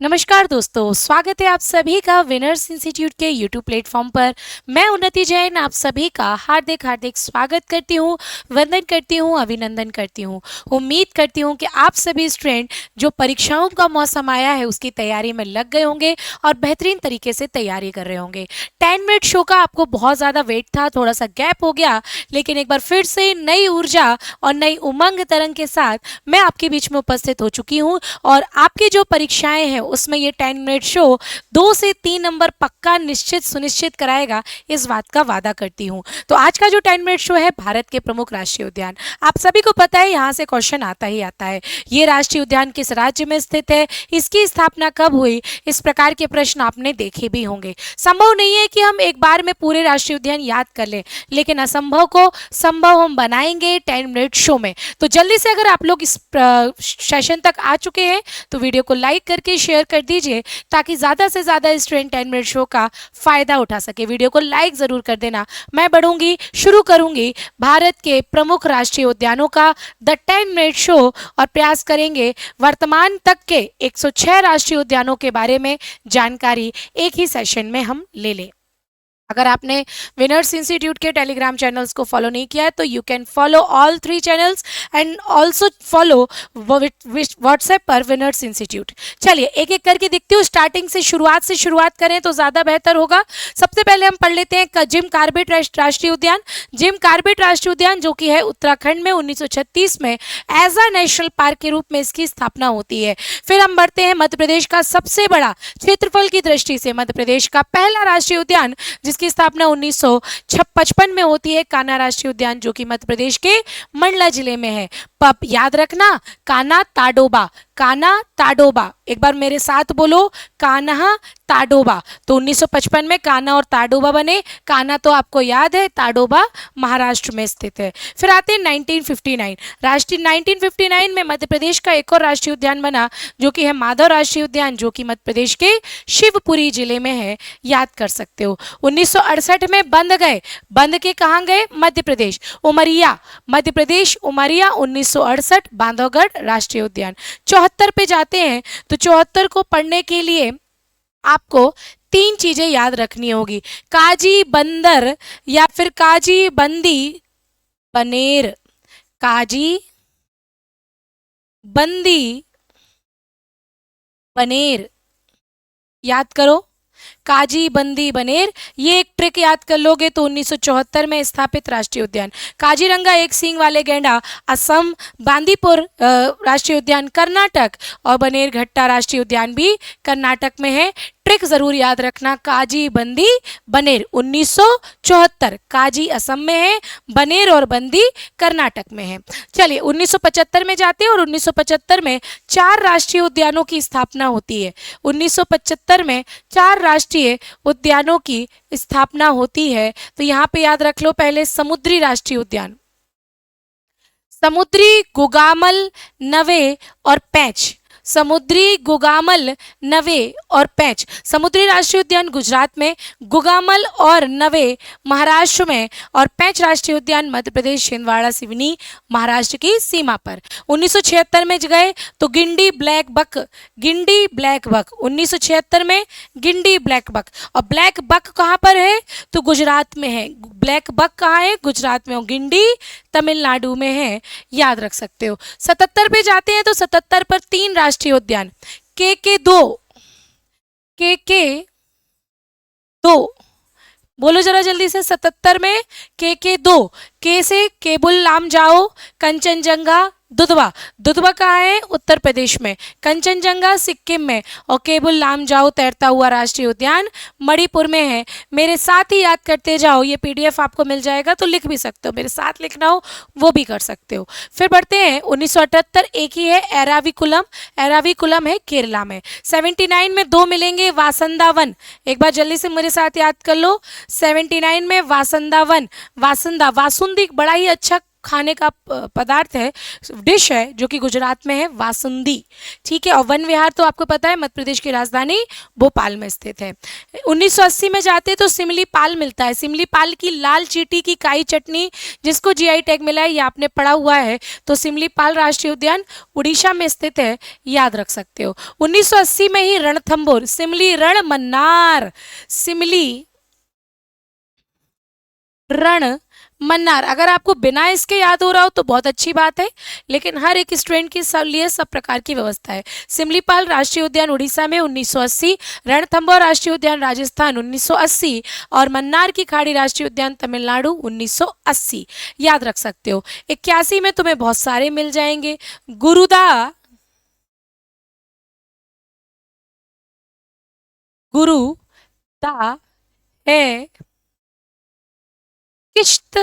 नमस्कार दोस्तों, स्वागत है आप सभी का विनर्स इंस्टीट्यूट के यूट्यूब प्लेटफॉर्म पर। मैं उन्नति जैन आप सभी का हार्दिक हार्दिक स्वागत करती हूँ, वंदन करती हूँ, अभिनंदन करती हूँ। उम्मीद करती हूँ कि आप सभी स्टूडेंट जो परीक्षाओं का मौसम आया है उसकी तैयारी में लग गए होंगे और बेहतरीन तरीके से तैयारी कर रहे होंगे। 10 मिनट शो का आपको बहुत ज़्यादा वेट था, थोड़ा सा गैप हो गया, लेकिन एक बार फिर से नई ऊर्जा और नई उमंग तरंग के साथ मैं आपके बीच में उपस्थित हो चुकी हूँ और आपकी जो परीक्षाएं हैं उसमें ये 10 मिनट शो 2 से 3 नंबर पक्का निश्चित सुनिश्चित कराएगा, इस बात का वादा करती हूँ। तो आज का जो 10 मिनट शो है भारत के प्रमुख राष्ट्रीय उद्यान, आप सभी को पता है यहाँ से क्वेश्चन आता ही आता है। ये राष्ट्रीय उद्यान किस राज्य में स्थित है, इसकी स्थापना कब हुई, इस प्रकार के प्रश्न आपने देखे भी होंगे। संभव नहीं है कि हम एक बार में पूरे राष्ट्रीय उद्यान याद कर लें, लेकिन असंभव को संभव हम बनाएंगे 10 मिनट शो में। तो जल्दी से अगर आप लोग इस सेशन तक आ चुके हैं तो वीडियो को लाइक करके शेयर कर दीजिए ताकि ज़्यादा से ज़्यादा स्टूडेंट 10 मिनट शो का फ़ायदा उठा सके। वीडियो को लाइक ज़रूर कर देना। मैं बढ़ूंगी, शुरू करूंगी भारत के प्रमुख राष्ट्रीय उद्यानों का द 10 मिनट शो और प्रयास करेंगे वर्तमान तक के 106 राष्ट्रीय उद्यानों के बारे में जानकारी एक ही सेशन में हम ले लें। अगर आपने विनर्स इंस्टीट्यूट के टेलीग्राम चैनल्स को फॉलो नहीं किया है तो you can follow all 3 channels and also follow WhatsApp पर विनर्स इंस्टीट्यूट। चलिए एक एक करके देखते हो, स्टार्टिंग से शुरुआत करें तो ज़्यादा बेहतर होगा। सबसे पहले हम पढ़ लेते हैं जिम कॉर्बेट राष्ट्रीय उद्यान। जिम कॉर्बेट राष्ट्रीय उद्यान जो कि है उत्तराखंड में 1936 में एज अ नेशनल पार्क के रूप में इसकी स्थापना होती है। फिर हम बढ़ते हैं मध्य प्रदेश का सबसे बड़ा क्षेत्रफल की दृष्टि से मध्य प्रदेश का पहला राष्ट्रीय उद्यान जिसकी स्थापना 1955 में होती है, कान्हा राष्ट्रीय उद्यान जो कि मध्य प्रदेश के मंडला जिले में है। पब याद रखना, कान्हा ताडोबा, कान्हा ताडोबा, एक बार मेरे साथ बोलो, कान्हा ताडोबा। तो 1955 में कान्हा और ताडोबा बने। कान्हा तो आपको याद है, ताडोबा महाराष्ट्र में स्थित है। फिर आते हैं 1959 1959 में मध्य प्रदेश का एक और राष्ट्रीय उद्यान बना जो कि है माधव राष्ट्रीय उद्यान जो कि मध्य प्रदेश के शिवपुरी जिले में है, याद कर सकते हो। 1968 में बंद के कहाँ गए, मध्य प्रदेश, उमरिया, मध्य प्रदेश उमरिया 1968 बांधवगढ़ राष्ट्रीय उद्यान। 74 पे जाते हैं तो 74 को पढ़ने के लिए आपको 3 चीजें याद रखनी होगी, काजी बंदर या फिर काजी बंदी बनेर, काजी बंदी बनेर, याद करो, काजी बंदी बनेर। ये एक ट्रिक याद कर लोगे तो 1974 में स्थापित राष्ट्रीय उद्यान। काजीरंगा एक सींग वाले गैंडा असम, बांदीपुर राष्ट्रीय उद्यान कर्नाटक और बनेरघट्टा राष्ट्रीय उद्यान भी कर्नाटक में है। ट्रिक जरूर याद रखना, काजी बंदी बनेर 1974, काजी असम में है, बनेर और बंदी कर्नाटक में है। चलिए 1975 में जाते हैं और 1975 में 4 राष्ट्रीय उद्यानों की स्थापना होती है। 1975 में 4 राष्ट्रीय उद्यानों की स्थापना होती है। तो यहाँ पे याद रख लो, पहले समुद्री राष्ट्रीय उद्यान, समुद्री गुगामल, नवे और पैंच, समुद्री गुगामल, नवे और पैंच। समुद्री राष्ट्रीय उद्यान गुजरात में, गुगामल और नवे महाराष्ट्र में और पैंच राष्ट्रीय उद्यान मध्य प्रदेश छिंदवाड़ा सिवनी महाराष्ट्र की सीमा पर। 1976 में गए तो Guindy black buck, Guindy black buck 1976 में, गिंडी ब्लैक बक। और ब्लैक बक कहाँ पर है तो गुजरात में है। ब्लैक बक कहाँ है, गुजरात में, गिंडी तमिलनाडु में है, याद रख सकते हो। 77 पे जाते हैं तो 77 पर 3 राष्ट्रीय उद्यान, के 2, के 2, बोलो जरा जल्दी से, 77 में के 2, के से केबुल लामजाओ, कंचनजंगा, दुधवा, दुधवा कहाँ है, उत्तर प्रदेश में, कंचनजंगा सिक्किम में और केबुल लामजाओ तैरता हुआ राष्ट्रीय उद्यान मणिपुर में है। मेरे साथ ही याद करते जाओ, ये पीडीएफ आपको मिल जाएगा तो लिख भी सकते हो, मेरे साथ लिखना हो वो भी कर सकते हो। फिर बढ़ते हैं 1978, एक ही है, एराविकुलम, एराविकुलम है केरला में। 79 में 2 मिलेंगे, वासंदा वन, एक बार जल्दी से मेरे साथ याद कर लो, 79 में वासंदा वन, वासंदा, वासुंदी बड़ा ही अच्छा खाने का पदार्थ है, डिश है, जो कि गुजरात में है, वासुंदी। ठीक है, और वन विहार तो आपको पता है मध्य प्रदेश की राजधानी भोपाल में स्थित है। 1980 में जाते तो सिमली पाल मिलता है। सिमली पाल की लाल चींटी की काई चटनी, जिसको जीआई टैग मिला है, ये आपने पढ़ा हुआ है। तो सिमली पाल राष्ट्रीय उद्यान उड़ीसा में स्थित है, याद रख सकते हो। 1980 में ही रणथंभौर, सिमली रण मन्नार, सिमली रण मन्नार। अगर आपको बिना इसके याद हो रहा हो तो बहुत अच्छी बात है, लेकिन हर एक स्टूडेंट के लिए सब प्रकार की व्यवस्था है। सिमलीपाल राष्ट्रीय उद्यान उड़ीसा में 1980, रणथंभौर राष्ट्रीय उद्यान राजस्थान 1980 और मन्नार की खाड़ी राष्ट्रीय उद्यान तमिलनाडु 1980, याद रख सकते हो। 81 में तुम्हें बहुत सारे मिल जाएंगे। गुरुदा है किश्त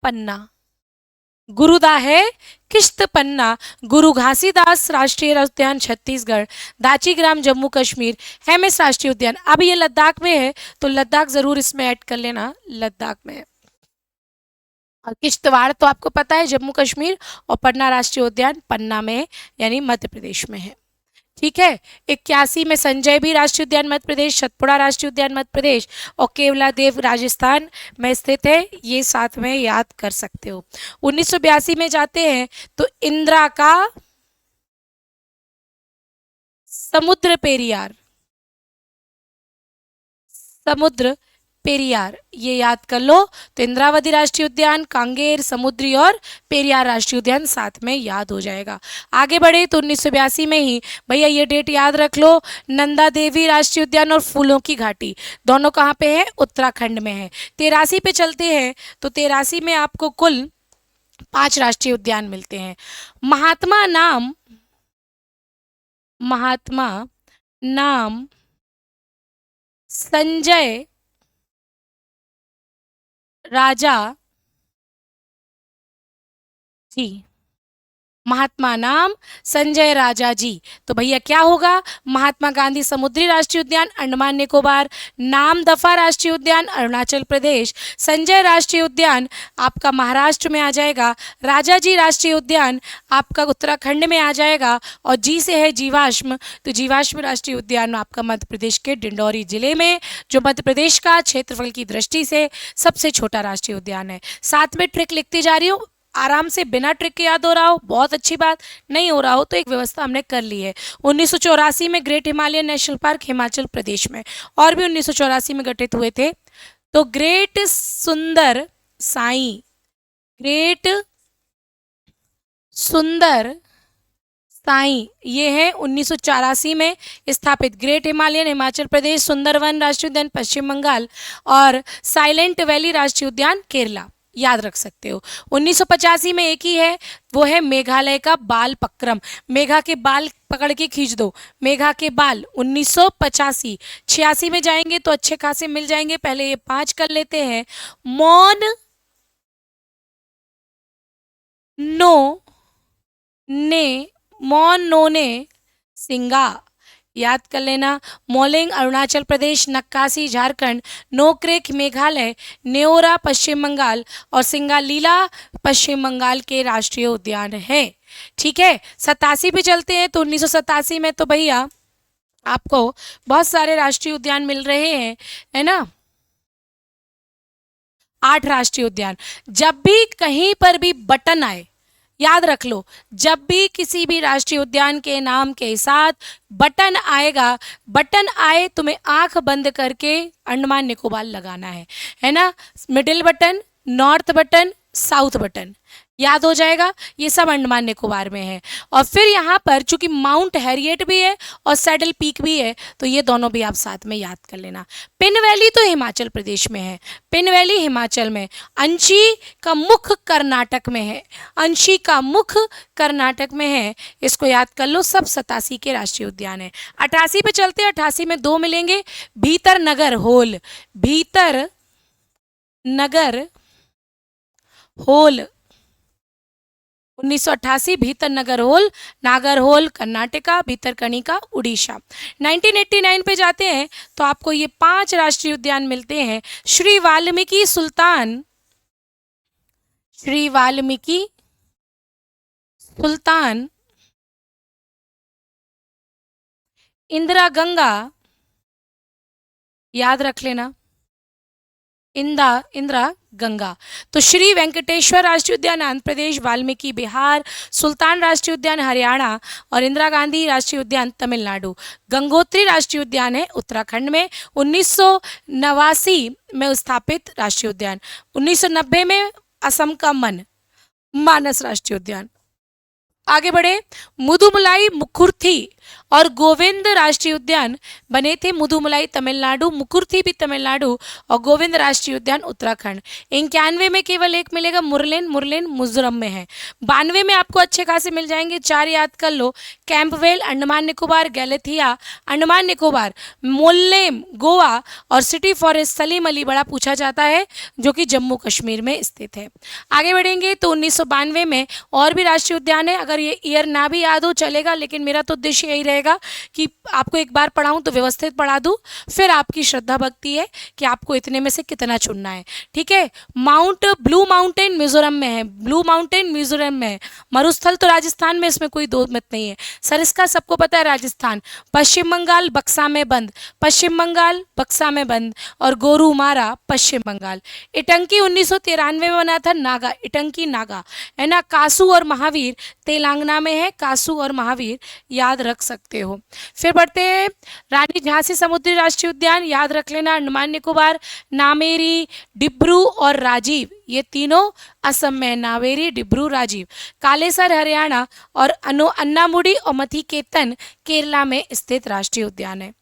पन्ना, गुरुदा है किश्त पन्ना। गुरु घासीदास राष्ट्रीय उद्यान छत्तीसगढ़, दाची ग्राम जम्मू कश्मीर, हेमिस राष्ट्रीय उद्यान। अब ये लद्दाख में है, तो लद्दाख जरूर इसमें ऐड कर लेना, लद्दाख में है। और किश्तवाड़ तो आपको पता है जम्मू कश्मीर, और पन्ना राष्ट्रीय उद्यान पन्ना में है, यानी मध्य प्रदेश में है। ठीक है। 81 में संजय भी राष्ट्रीय उद्यान मध्य प्रदेश, सतपुड़ा राष्ट्रीय उद्यान मध्य प्रदेश और केवलादेव राजस्थान में स्थित है, ये साथ में याद कर सकते हो। 1982 में जाते हैं तो इंदिरा का समुद्र पेरियार, समुद्र पेरियार, ये याद कर लो। तो इंद्रावती राष्ट्रीय उद्यान, कांगेर, समुद्री और पेरियार राष्ट्रीय उद्यान साथ में याद हो जाएगा। आगे बढ़े तो 1982 में ही, भैया ये डेट याद रख लो, नंदा देवी राष्ट्रीय उद्यान और फूलों की घाटी दोनों कहाँ पे है? उत्तराखंड में है। 83 पे चलते हैं तो 83 में आपको कुल 5 राष्ट्रीय उद्यान मिलते हैं। महात्मा नाम संजय राजा जी, महात्मा नाम संजय राजा जी। तो भैया क्या होगा? महात्मा गांधी समुद्री राष्ट्रीय उद्यान अंडमान निकोबार, नामदफा राष्ट्रीय उद्यान अरुणाचल प्रदेश, संजय राष्ट्रीय उद्यान आपका महाराष्ट्र में आ जाएगा, राजा जी राष्ट्रीय उद्यान आपका उत्तराखंड में आ जाएगा, और जी से है जीवाश्म, तो जीवाश्म राष्ट्रीय उद्यान आपका मध्य प्रदेश के डिंडौरी जिले में, जो मध्य प्रदेश का क्षेत्रफल की दृष्टि से सबसे छोटा राष्ट्रीय उद्यान है। साथ में ट्रिक लिखती जा रही हूँ, आराम से बिना ट्रिक के याद हो रहा हो बहुत अच्छी बात, नहीं हो रहा हो तो एक व्यवस्था हमने कर ली है। 1984 में great Himalayan national park Himachal Pradesh में, और भी 1984 में गठित हुए थे। तो ग्रेट सुंदर साई, ग्रेट सुंदर साई, ये है 1984 में स्थापित ग्रेट हिमालयन हिमाचल प्रदेश, सुंदरवन राष्ट्रीय उद्यान पश्चिम बंगाल और साइलेंट वैली राष्ट्रीय उद्यान केरला, याद रख सकते हो। 1985 में एक ही है, वो है मेघालय का बाल पक्रम, मेघा के बाल पकड़ के खींच दो, मेघा के बाल 1985। 86 में जाएंगे तो अच्छे खासे मिल जाएंगे, पहले ये 5 कर लेते हैं। मौन नो ने, मौन नो ने सिंगा, याद कर लेना। मोलिंग अरुणाचल प्रदेश, नक्कासी झारखंड, नोक्रेक मेघालय, नेओरा पश्चिम बंगाल और सिंगालीला पश्चिम बंगाल के राष्ट्रीय उद्यान है। ठीक है। 87 पे चलते हैं तो 1987 में तो भैया आपको बहुत सारे राष्ट्रीय उद्यान मिल रहे हैं, है ना। 8 राष्ट्रीय उद्यान। जब भी कहीं पर भी बटन आए, याद रख लो, जब भी किसी भी राष्ट्रीय उद्यान के नाम के साथ बटन आएगा, बटन आए तुम्हें आंख बंद करके अंडमान निकोबार लगाना है ना। Middle button, north button, south button, याद हो जाएगा, ये सब अंडमान निकोबार में है। और फिर यहाँ पर चूंकि माउंट हैरियट भी है और सैडल पीक भी है, तो ये दोनों भी आप साथ में याद कर लेना। पिन वैली तो हिमाचल प्रदेश में है, पिन वैली हिमाचल में, अंशी का मुख कर्नाटक में है, अंशी का मुख कर्नाटक में है, इसको याद कर लो। सब 87 के राष्ट्रीय उद्यान है। 88 पे चलते हैं, 88 में 2 मिलेंगे, भीतर नगर होल, भीतर नगर होल 1988, भीतर नगर होल नागरहोल कर्नाटका, भीतरकनिका उड़ीसा। 1989 पे जाते हैं तो आपको ये 5 राष्ट्रीय उद्यान मिलते हैं। श्री वाल्मीकि सुल्तान श्री वाल्मीकि सुल्तान इंदिरा गंगा, याद रख लेना, इंदिरा गंगा। तो श्री वेंकटेश्वर राष्ट्रीय उद्यान आंध्र प्रदेश, वाल्मीकि बिहार, सुल्तान राष्ट्रीय उद्यान हरियाणा और इंदिरा गांधी राष्ट्रीय उद्यान तमिलनाडु। गंगोत्री राष्ट्रीय उद्यान है उत्तराखंड में, 1989 में स्थापित राष्ट्रीय उद्यान। 1990 में असम का मानस राष्ट्रीय उद्यान। आगे बढ़े, मुदुमलाई मुकुर्थी और गोविंद राष्ट्रीय उद्यान बने थे। मुदुमलाई तमिलनाडु, मुकुर्थी भी तमिलनाडु और गोविंद राष्ट्रीय उद्यान उत्तराखंड। 91 में केवल एक मिलेगा, मुरलेन, मुरलेन मिजोरम में है। 92 में आपको अच्छे खासे मिल जाएंगे, 4 याद कर लो। कैंपवेल अंडमान निकोबार, गैलेथिया अंडमान निकोबार, मोल्लेम गोवा और सिटी फॉरेस्ट सलीम अली बड़ा पूछा जाता है, जो कि जम्मू कश्मीर में स्थित है। आगे बढ़ेंगे तो 1992 में और भी राष्ट्रीय उद्यान है। अगर ये ईयर ना भी याद हो चलेगा, लेकिन मेरा तो उद्देश्य यही रहेगा कि आपको एक बार पढ़ाऊं तो व्यवस्थित पढ़ा दूं, फिर आपकी श्रद्धा भक्ति है कि आपको इतने में से कितना चुनना है। ठीक है, माउंट ब्लू माउंटेन मिजोरम में है, ब्लू माउंटेन मिजोरम में है। मरुस्थल तो राजस्थान में, इसमें कोई दो मत नहीं है। सरिस्का सबको पता है राजस्थान। पश्चिम बंगाल बक्सा में बंद, पश्चिम बंगाल बक्सा में बंद और गोरुमारा पश्चिम बंगाल। इटंकी 1993 में बना था, नागा, इटंकी नागा है ना। कासू और महावीर तेलंगाना में है, कासू और महावीर याद रख सकते हो। फिर बढ़ते हैं, रानी झांसी समुद्री राष्ट्रीय उद्यान याद रख लेना, अंडमान निकोबार, नामेरी, डिब्रू और राजीव, ये तीनों असम में, नावेरी, डिब्रू, राजीव। कालेसर हरियाणा और अन्नामुडी और मथिकेतन केरला में स्थित राष्ट्रीय उद्यान है।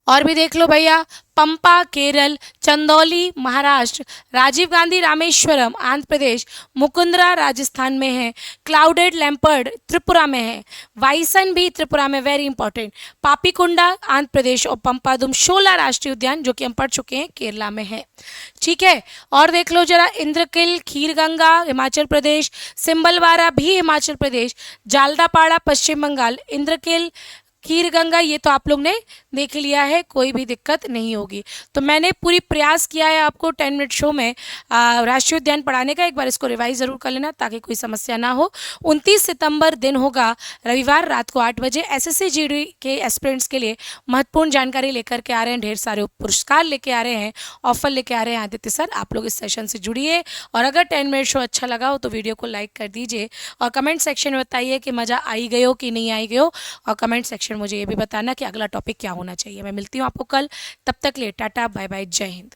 और भी देख लो भैया, पंपा केरल, चंदौली महाराष्ट्र, राजीव गांधी रामेश्वरम आंध्र प्रदेश, मुकुंदरा राजस्थान में है, क्लाउडेड लेपर्ड त्रिपुरा में है, वाइसन भी त्रिपुरा में, वेरी इंपॉर्टेंट, पापीकुंडा आंध्र प्रदेश और पंपादुम शोला राष्ट्रीय उद्यान, जो कि हम पढ़ चुके हैं, केरला में है। ठीक है, और देख लो जरा, इंद्रकिल खीरगंगा हिमाचल प्रदेश, सिंबलवारा भी हिमाचल प्रदेश, जालदापाड़ा पश्चिम बंगाल, इंद्रकिल खीरगंगा ये तो आप लोग ने देख लिया है, कोई भी दिक्कत नहीं होगी। तो मैंने पूरी प्रयास किया है आपको 10 मिनट शो में राष्ट्रीय उद्यान पढ़ाने का। एक बार इसको रिवाइज जरूर कर लेना ताकि कोई समस्या ना हो। 29 सितंबर दिन होगा, रविवार, रात को 8 बजे। एसएससी जीडी के एस्पिरेंट्स के लिए महत्वपूर्ण जानकारी लेकर के आ रहे हैं, ढेर सारे पुरस्कार लेके आ रहे हैं, ऑफर लेके आ रहे हैं आदित्य सर। आप लोग इस सेशन से जुड़िए और अगर 10 मिनट शो अच्छा लगा हो तो वीडियो को लाइक कर दीजिए और कमेंट सेक्शन में बताइए कि मज़ा आई गई हो कि नहीं आई गई हो। और कमेंट सेक्शन मुझे ये भी बताना कि अगला टॉपिक क्या होना चाहिए। मैं मिलती हूँ आपको कल, तब तक लिए टाटा बाय बाय, जय हिंद।